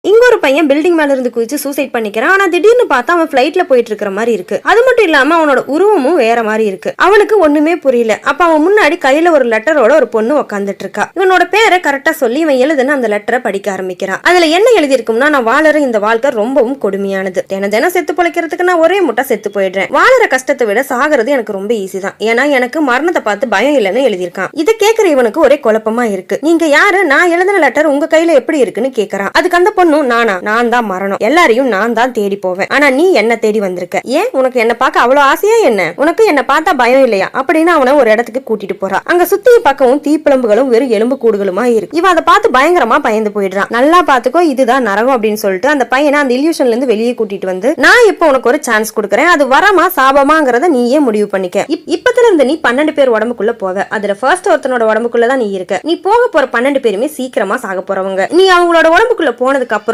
இங்க ஒரு பையன் பில்டிங் மேல இருந்து குதிச்சு சூசைட் பண்ணிக்கிறான். ஆனா திடீர்னு பார்த்தா அவன் பிளைட்ல போயிட்டு இருக்கிற மாதிரி இருக்கு. அது மட்டும் இல்லாம அவனோட உருவமும் வேற மாதிரி இருக்கு. அவனுக்கு ஒண்ணுமே புரியல. அப்ப அவன் முன்னாடி கையில ஒரு லெட்டரோட ஒரு பொண்ணு உட்காந்துட்டு இருக்கா. இவனோட பேரை கரெக்டா சொல்லி இவன் எழுதுன அந்த லெட்டரை படிக்க ஆரம்பிக்கிறான். அதுல என்ன எழுதி இருக்கும்னா, நான் வாழற இந்த வாழ்க்கை ரொம்பவும் கொடுமையானது. தினம் செத்து பொழைக்கிறதுக்கு நான் ஒரே முட்டை செத்து போயிடுறேன். வாழற கஷ்டத்தை விட சாகிறது எனக்கு ரொம்ப ஈஸி தான். ஏன்னா எனக்கு மரணத்தை பார்த்து பயம் இல்லைன்னு எழுதியிருக்கான். இதை கேட்கிற இவனுக்கு ஒரே குழப்பமா இருக்கு. நீங்க யாரு? நான் எழுதின லெட்டர் உங்க கையில எப்படி இருக்குன்னு கேக்குறான். அதுக்கு அந்த பொண்ணு, நான் தான் மரணம். எல்லாரையும் நான் தான் தேடி போவேன். ஆனா நீ என்ன தேடி வந்திருக்க. ஏன் உனக்கு என்ன பார்க்க அவ்வளவு ஆசையா என்ன? உனக்கு என்ன பார்த்தா பயம் இல்லையா அப்படின்னு அவனை ஒரு இடத்துக்கு கூட்டிட்டு போறான். அங்க சுத்தி பக்கமும் தீப்பிழம்புகளும் வெறும் எலும்பு கூடுகளுமா இருக்கு. இவன் அதை பார்த்து பயங்கரமா பயந்து போயிடுறான். நல்லா பாத்துக்கோ, இதுதான் நரகம் அப்படின்னு சொல்லிட்டு அந்த பையனை அந்த இல்யூஷன்ல இருந்து வெளியே கூட்டிட்டு வந்து, நான் இப்போ உனக்கு ஒரு சான்ஸ் கொடுக்கறேன். அது வரமா சாபமாங்கிறத நீயே முடிவு பண்ணிக்க. இப்பத்துல இருந்து நீ 12 பேர் உடம்புக்குள்ள போவ. அதுல ஃபர்ஸ்ட் ஒருத்தனோட உடம்புக்குள்ளதான் நீ இருக்க. நீ போக போற 12 பேருமே சீக்கிரமா சாக போறவங்க. நீ அவங்களோட உடம்புக்குள்ள போனதுக்கு